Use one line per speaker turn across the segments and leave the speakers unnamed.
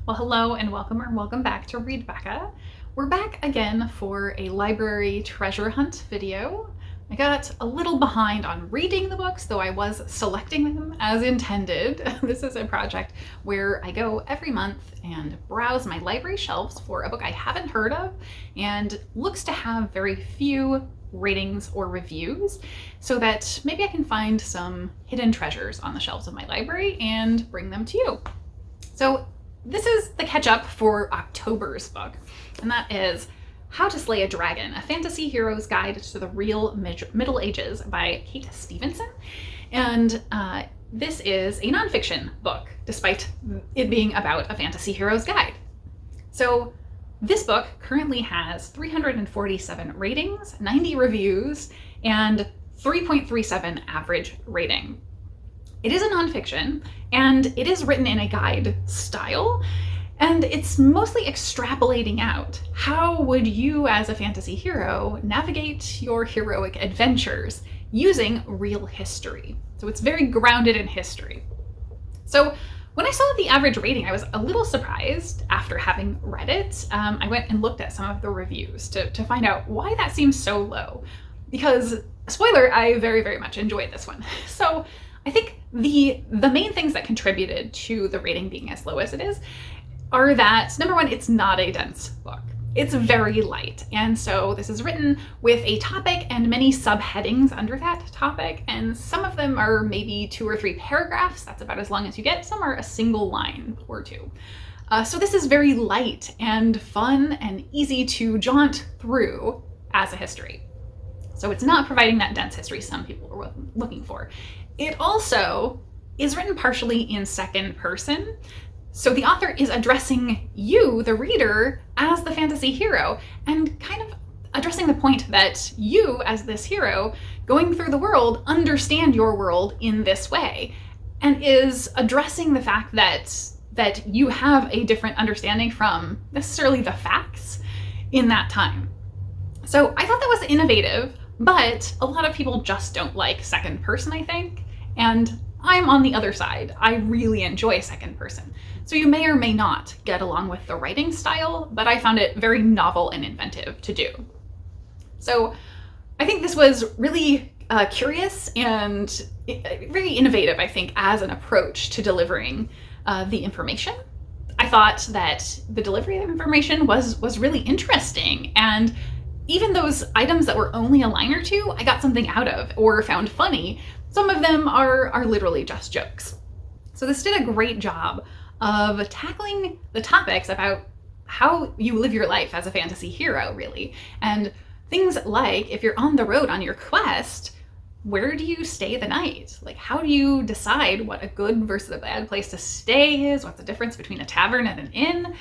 Well, hello and welcome or welcome back to Read Becca. We're back again for a library treasure hunt video. I got a little behind on reading the books, though I was selecting them as intended. This is a project where I go every month and browse my library shelves for a book I haven't heard of and looks to have very few ratings or reviews so that maybe I can find some hidden treasures on the shelves of my library and bring them to you. So this is the catch-up for October's book, and that is How to Slay a Dragon, a fantasy hero's guide to the real Middle Ages by Kate Stevenson. And this is a nonfiction book, despite it being about a fantasy hero's guide. So this book currently has 347 ratings, 90 reviews, and 3.37 average rating. It is a nonfiction, and it is written in a guide style, and it's mostly extrapolating out how would you as a fantasy hero navigate your heroic adventures using real history. So it's very grounded in history. So when I saw the average rating, I was a little surprised after having read it. I went and looked at some of the reviews to find out why that seems so low. Because, spoiler, I very, very much enjoyed this one. So I think the main things that contributed to the rating being as low as it is are that, number one, it's not a dense book. It's very light. And so this is written with a topic and many subheadings under that topic. And some of them are maybe 2 or 3 paragraphs. That's about as long as you get. Some are a single line or 2. So this is very light and fun and easy to jaunt through as a history. So it's not providing that dense history some people are looking for. It also is written partially in second person. So the author is addressing you, the reader, as the fantasy hero, and kind of addressing the point that you, as this hero, going through the world, understand your world in this way, and is addressing the fact that you have a different understanding from necessarily the facts in that time. So I thought that was innovative, but a lot of people just don't like second person, I think, and I'm on the other side. I really enjoy second person. So you may or may not get along with the writing style, but I found it very novel and inventive to do. So I think this was really curious and very innovative, I think, as an approach to delivering the information. I thought that the delivery of information was really interesting, and even those items that were only a line or 2, I got something out of or found funny. Some of them are literally just jokes. So this did a great job of tackling the topics about how you live your life as a fantasy hero, really. And things like, if you're on the road on your quest, where do you stay the night? Like, how do you decide what a good versus a bad place to stay is? What's the difference between a tavern and an inn?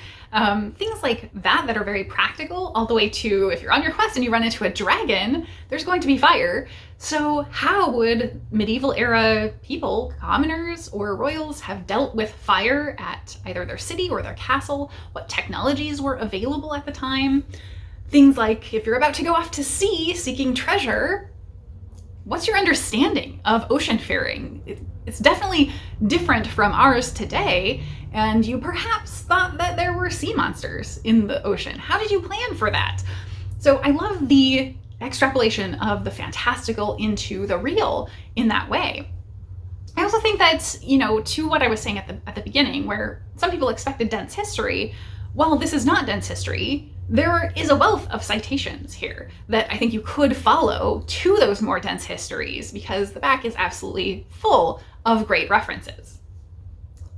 Things like that are very practical, all the way to if you're on your quest and you run into a dragon, there's going to be fire. So how would medieval era people, commoners or royals, have dealt with fire at either their city or their castle? What technologies were available at the time? Things like if you're about to go off to sea seeking treasure, what's your understanding of ocean faring? It's definitely different from ours today, and you perhaps thought that there were sea monsters in the ocean. How did you plan for that? So I love the extrapolation of the fantastical into the real in that way. I also think that, to what I was saying at the beginning, where some people expected dense history, while this is not dense history, there is a wealth of citations here that I think you could follow to those more dense histories, because the back is absolutely full of great references.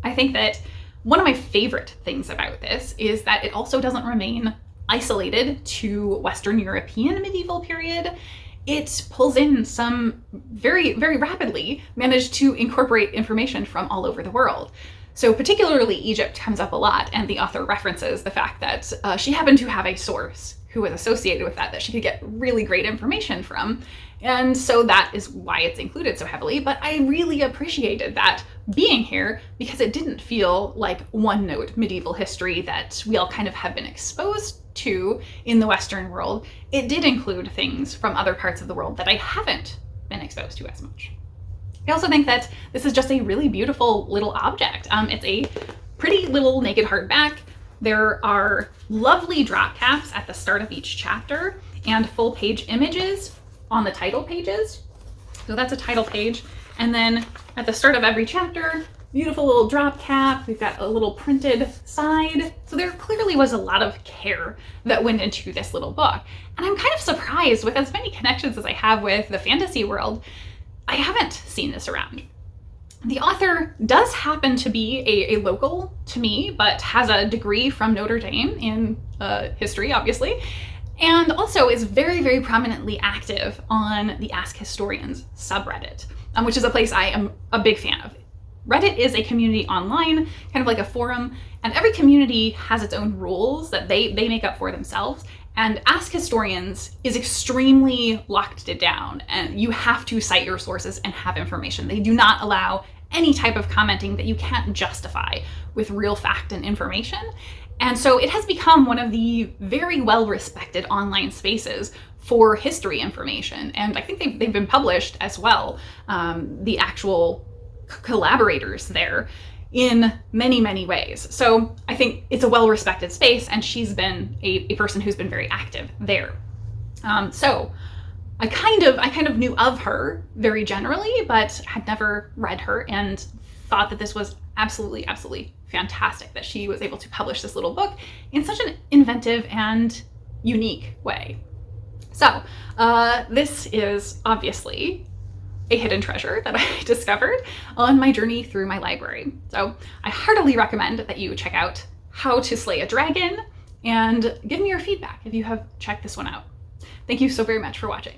I think that one of my favorite things about this is that it also doesn't remain isolated to Western European medieval period. It pulls in some very, very rapidly managed to incorporate information from all over the world. So particularly Egypt comes up a lot, and the author references the fact that she happened to have a source who was associated with that she could get really great information from. And so that is why it's included so heavily. But I really appreciated that being here, because it didn't feel like one-note medieval history that we all kind of have been exposed to in the Western world. It did include things from other parts of the world that I haven't been exposed to as much. I also think that this is just a really beautiful little object. It's a pretty little naked hardback. There are lovely drop caps at the start of each chapter and full page images on the title pages. So that's a title page. And then at the start of every chapter, beautiful little drop cap. We've got a little printed side. So there clearly was a lot of care that went into this little book. And I'm kind of surprised, with as many connections as I have with the fantasy world, I haven't seen this around. The author does happen to be a local to me, but has a degree from Notre Dame in history, obviously, and also is very, very prominently active on the Ask Historians subreddit, which is a place I am a big fan of. Reddit is a community online, kind of like a forum, and every community has its own rules that they make up for themselves. And Ask Historians is extremely locked it down, and you have to cite your sources and have information. They do not allow any type of commenting that you can't justify with real fact and information. And so it has become one of the very well-respected online spaces for history information. And I think they've been published as well, the actual collaborators there, in many, many ways. So I think it's a well-respected space, and she's been a person who's been very active there. So I kind of knew of her very generally, but had never read her, and thought that this was absolutely, absolutely fantastic that she was able to publish this little book in such an inventive and unique way. So this is obviously a hidden treasure that I discovered on my journey through my library. So I heartily recommend that you check out How to Slay a Dragon, and give me your feedback if you have checked this one out. Thank you so very much for watching.